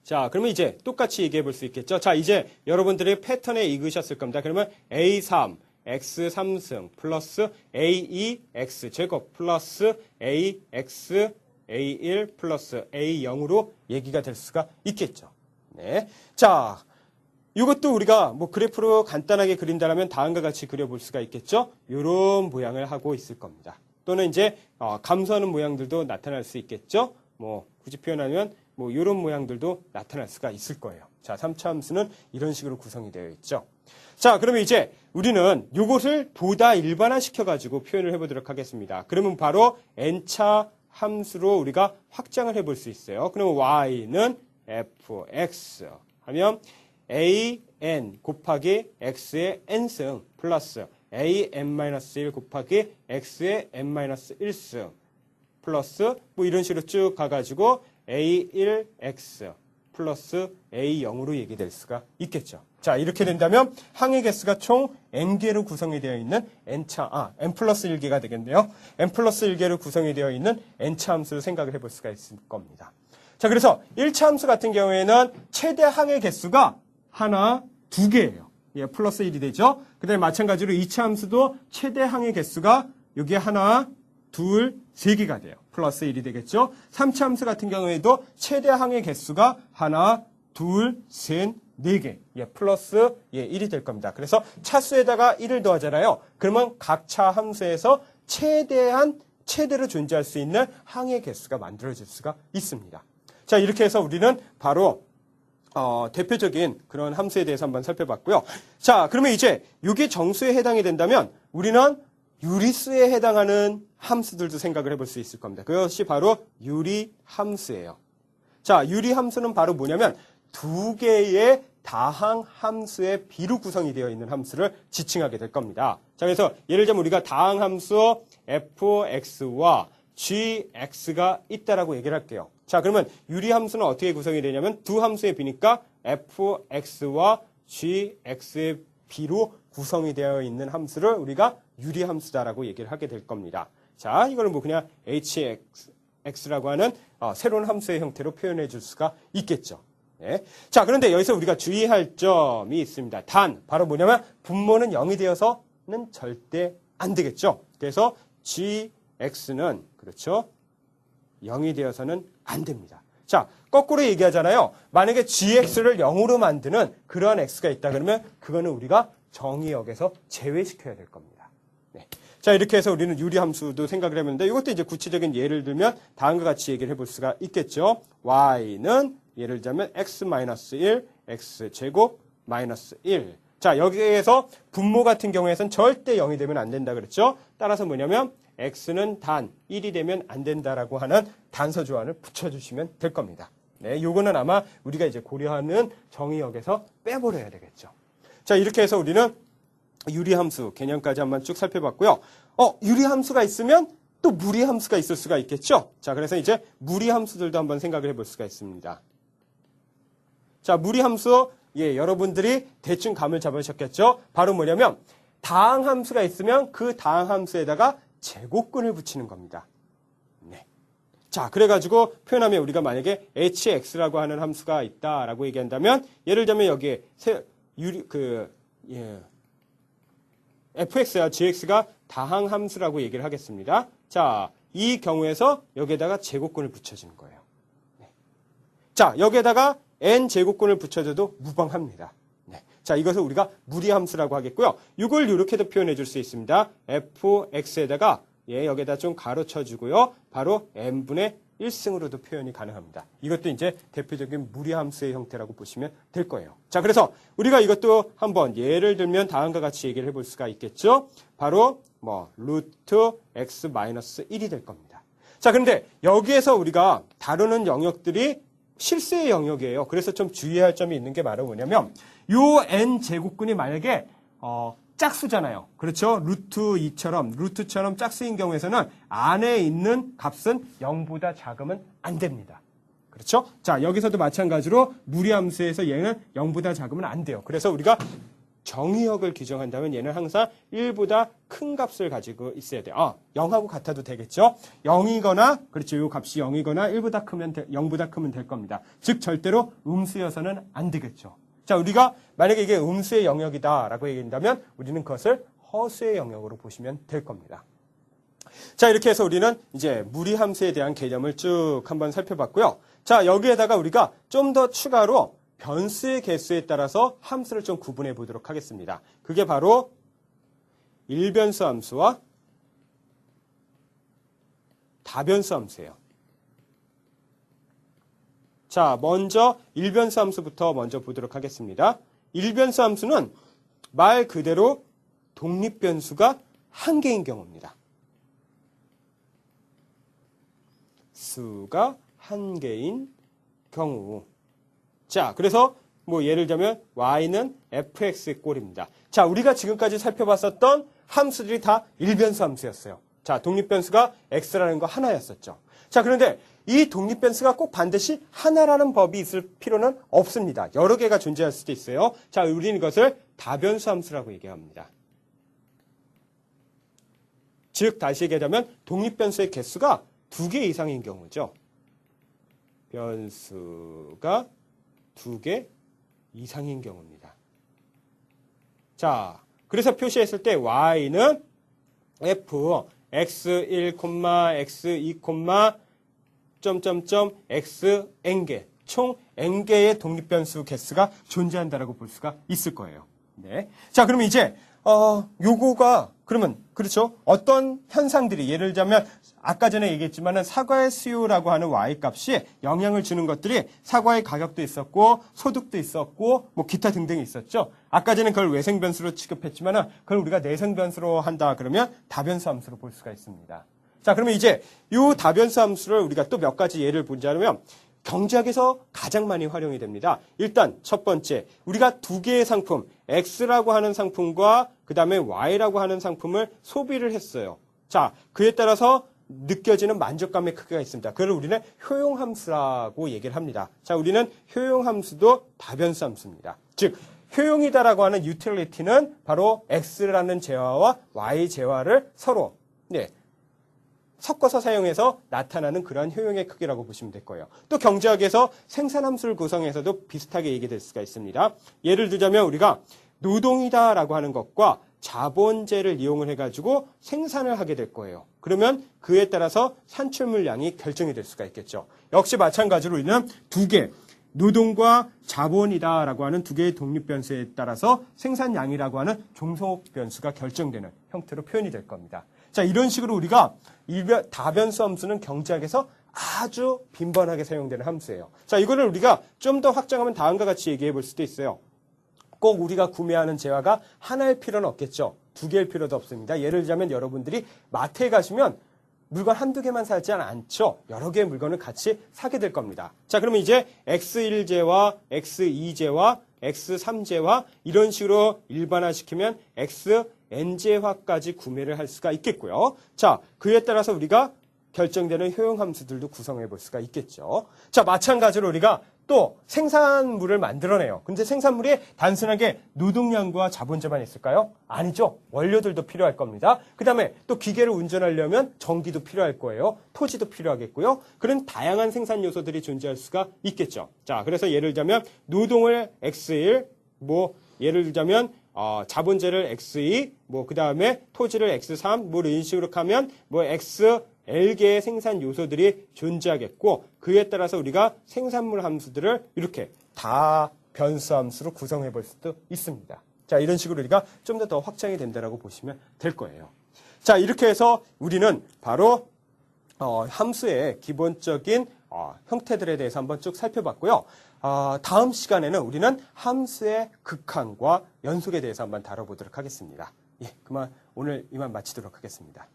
자, 그러면 이제 똑같이 얘기해 볼 수 있겠죠. 자, 이제 여러분들이 패턴에 익으셨을 겁니다. 그러면 A3, X3승 플러스 A2, X 제곱 플러스 AX, A1 플러스 A0으로 얘기가 될 수가 있겠죠. 네. 자, 이것도 우리가 뭐 그래프로 간단하게 그린다면 다음과 같이 그려볼 수가 있겠죠. 이런 모양을 하고 있을 겁니다. 또는 이제 감소하는 모양들도 나타날 수 있겠죠. 뭐 굳이 표현하면 뭐 이런 모양들도 나타날 수가 있을 거예요. 자, 3차 함수는 이런 식으로 구성이 되어 있죠. 자, 그러면 이제 우리는 이것을 보다 일반화시켜가지고 표현을 해보도록 하겠습니다. 그러면 바로 n차 함수로 우리가 확장을 해볼 수 있어요. 그러면 y는 fx 하면 an 곱하기 x의 n승 플러스 an-1 곱하기 x의 n-1승 플러스 뭐 이런 식으로 쭉 가가지고 a1x 플러스 a0으로 얘기될 수가 있겠죠. 자, 이렇게 된다면 항의 개수가 총 n개로 구성이 되어 있는 n 플러스 1개가 되겠네요. n 플러스 1개로 구성이 되어 있는 n차 함수를 생각을 해볼 수가 있을 겁니다. 자, 그래서 1차 함수 같은 경우에는 최대 항의 개수가 하나, 2개예요. 예, 플러스 1이 되죠. 그 다음에 마찬가지로 2차 함수도 최대 항의 개수가 여기 하나, 둘, 3개가 돼요. 플러스 1이 되겠죠. 3차 함수 같은 경우에도 최대 항의 개수가 하나, 둘, 셋, 4개. 예, 플러스 1이 될 겁니다. 그래서 차수에다가 1을 더하잖아요. 그러면 각 차 함수에서 최대로 존재할 수 있는 항의 개수가 만들어질 수가 있습니다. 자, 이렇게 해서 우리는 바로 대표적인 그런 함수에 대해서 한번 살펴봤고요. 자, 그러면 이제 이게 정수에 해당이 된다면 우리는 유리수에 해당하는 함수들도 생각을 해볼 수 있을 겁니다. 그것이 바로 유리함수예요. 자, 유리함수는 바로 뭐냐면 두 개의 다항 함수의 비로 구성이 되어 있는 함수를 지칭하게 될 겁니다. 자, 그래서 예를 들면 우리가 다항 함수 fx와 gx가 있다라고 얘기를 할게요. 자, 그러면 유리함수는 어떻게 구성이 되냐면 두 함수의 비니까 fx와 gx의 비로 구성이 되어 있는 함수를 우리가 유리함수다라고 얘기를 하게 될 겁니다. 자, 이거는 뭐 그냥 hx라고 하는 새로운 함수의 형태로 표현해 줄 수가 있겠죠. 네. 자, 그런데 여기서 우리가 주의할 점이 있습니다. 단, 바로 뭐냐면 분모는 0이 되어서는 절대 안 되겠죠. 그래서 gx는 그렇죠. 0이 되어서는 안 됩니다. 자, 거꾸로 얘기하잖아요. 만약에 gx를 0으로 만드는 그러한 x가 있다 그러면 그거는 우리가 정의역에서 제외시켜야 될 겁니다. 네. 자, 이렇게 해서 우리는 유리함수도 생각을 해봤는데 이것도 이제 구체적인 예를 들면 다음과 같이 얘기를 해볼 수가 있겠죠. y는 예를 들자면 x-1, x제곱 마이너스 1. 자, 여기에서 분모 같은 경우에선 절대 0이 되면 안 된다 그랬죠. 따라서 뭐냐면 x는 단 1이 되면 안 된다라고 하는 단서 조항을 붙여주시면 될 겁니다. 네, 요거는 아마 우리가 이제 고려하는 정의역에서 빼버려야 되겠죠. 자, 이렇게 해서 우리는 유리함수 개념까지 한번 쭉 살펴봤고요. 유리함수가 있으면 또 무리함수가 있을 수가 있겠죠. 자, 그래서 이제 무리함수들도 한번 생각을 해볼 수가 있습니다. 자, 무리함수, 여러분들이 대충 감을 잡으셨겠죠. 바로 뭐냐면 다항함수가 있으면 그 다항함수에다가 제곱근을 붙이는 겁니다. 네. 자, 그래가지고 표현하면 우리가 만약에 hx라고 하는 함수가 있다라고 얘기한다면 예를 들면 여기에 fx와 gx가 다항함수라고 얘기를 하겠습니다. 자, 이 경우에서 여기에다가 제곱근을 붙여주는 거예요. 네. 자, 여기에다가 n제곱근을 붙여줘도 무방합니다. 네. 자, 이것을 우리가 무리함수라고 하겠고요. 이걸 이렇게도 표현해 줄 수 있습니다. fx에다가 여기에다 좀 가로쳐주고요. 바로 n분의 1승으로도 표현이 가능합니다. 이것도 이제 대표적인 무리함수의 형태라고 보시면 될 거예요. 자, 그래서 우리가 이것도 한번 예를 들면 다음과 같이 얘기를 해볼 수가 있겠죠. 바로 루트 x-1이 될 겁니다. 자, 그런데 여기에서 우리가 다루는 영역들이 실수의 영역이에요. 그래서 좀 주의할 점이 있는 게 바로 뭐냐면 요 n제곱근이 만약에 짝수잖아요. 그렇죠? 루트처럼 짝수인 경우에서는 안에 있는 값은 0보다 작으면 안 됩니다. 그렇죠? 자, 여기서도 마찬가지로 무리함수에서 얘는 0보다 작으면 안 돼요. 그래서 우리가 정의역을 규정한다면 얘는 항상 1보다 큰 값을 가지고 있어야 돼요. 0하고 같아도 되겠죠? 0이거나, 그렇죠. 이 값이 0이거나 0보다 크면 될 겁니다. 즉, 절대로 음수여서는 안 되겠죠. 자, 우리가 만약에 이게 음수의 영역이다라고 얘기한다면 우리는 그것을 허수의 영역으로 보시면 될 겁니다. 자, 이렇게 해서 우리는 이제 무리함수에 대한 개념을 쭉 한번 살펴봤고요. 자, 여기에다가 우리가 좀 더 추가로 변수의 개수에 따라서 함수를 좀 구분해 보도록 하겠습니다. 그게 바로 일변수 함수와 다변수 함수예요. 자, 먼저 일변수 함수부터 먼저 보도록 하겠습니다. 일변수 함수는 말 그대로 독립변수가 한 개인 경우입니다. 수가 한 개인 경우. 자, 그래서 뭐 예를 들면 y는 fx의 꼴입니다. 자, 우리가 지금까지 살펴봤었던 함수들이 다 일변수 함수였어요. 자, 독립변수가 x라는 거 하나였었죠. 자, 그런데 이 독립변수가 꼭 반드시 하나라는 법이 있을 필요는 없습니다. 여러 개가 존재할 수도 있어요. 자, 우리는 이것을 다변수 함수라고 얘기합니다. 즉, 다시 얘기하자면 독립변수의 개수가 2개 이상인 경우죠. 변수가 2개 이상인 경우입니다. 자, 그래서 표시했을 때 y는 f x1, x2, x n개, 총 n개의 독립변수 개수가 존재한다라고 볼 수가 있을 거예요. 네. 자, 그러면 이제 요거가 그러면 그렇죠? 어떤 현상들이 예를 들자면 아까 전에 얘기했지만은 사과의 수요라고 하는 y 값이 영향을 주는 것들이 사과의 가격도 있었고 소득도 있었고 뭐 기타 등등이 있었죠. 아까 전에 그걸 외생 변수로 취급했지만은 그걸 우리가 내생 변수로 한다 그러면 다변수 함수로 볼 수가 있습니다. 자, 그러면 이제 요 다변수 함수를 우리가 또 몇 가지 예를 보자면 경제학에서 가장 많이 활용이 됩니다. 일단 첫 번째, 우리가 2개의 상품, X라고 하는 상품과 그 다음에 Y라고 하는 상품을 소비를 했어요. 자, 그에 따라서 느껴지는 만족감의 크기가 있습니다. 그걸 우리는 효용함수라고 얘기를 합니다. 자, 우리는 효용함수도 다변수 함수입니다. 즉, 효용이다라고 하는 유틸리티는 바로 X라는 재화와 Y 재화를 서로 섞어서 사용해서 나타나는 그러한 효용의 크기라고 보시면 될 거예요. 또 경제학에서 생산함수를 구성해서도 비슷하게 얘기될 수가 있습니다. 예를 들자면 우리가 노동이다라고 하는 것과 자본재를 이용을 해가지고 생산을 하게 될 거예요. 그러면 그에 따라서 산출물량이 결정이 될 수가 있겠죠. 역시 마찬가지로 우리는 2개, 노동과 자본이다라고 하는 2개의 독립변수에 따라서 생산량이라고 하는 종속변수가 결정되는 형태로 표현이 될 겁니다. 자, 이런 식으로 우리가 다변수 함수는 경제학에서 아주 빈번하게 사용되는 함수예요. 자, 이거를 우리가 좀 더 확장하면 다음과 같이 얘기해 볼 수도 있어요. 꼭 우리가 구매하는 재화가 하나일 필요는 없겠죠. 2개일 필요도 없습니다. 예를 들자면 여러분들이 마트에 가시면 물건 한두 개만 사지 않죠. 여러 개의 물건을 같이 사게 될 겁니다. 자, 그러면 이제 X1재와 X2재와 X3재와 이런 식으로 일반화시키면 XN재화까지 구매를 할 수가 있겠고요. 자, 그에 따라서 우리가 결정되는 효용함수들도 구성해 볼 수가 있겠죠. 자, 마찬가지로 우리가 또 생산물을 만들어내요. 근데 생산물이 단순하게 노동량과 자본재만 있을까요? 아니죠. 원료들도 필요할 겁니다. 그 다음에 또 기계를 운전하려면 전기도 필요할 거예요. 토지도 필요하겠고요. 그런 다양한 생산 요소들이 존재할 수가 있겠죠. 자, 그래서 예를 들자면 노동을 X1, 예를 들자면 자본재를 X2, 그 다음에 토지를 X3, 이런 식으로 하면 L개의 생산 요소들이 존재하겠고, 그에 따라서 우리가 생산물 함수들을 이렇게 다 변수 함수로 구성해 볼 수도 있습니다. 자, 이런 식으로 우리가 좀 더 확장이 된다라고 보시면 될 거예요. 자, 이렇게 해서 우리는 바로 함수의 기본적인 형태들에 대해서 한번 쭉 살펴봤고요. 다음 시간에는 우리는 함수의 극한과 연속에 대해서 한번 다뤄보도록 하겠습니다. 예, 그만 오늘 이만 마치도록 하겠습니다.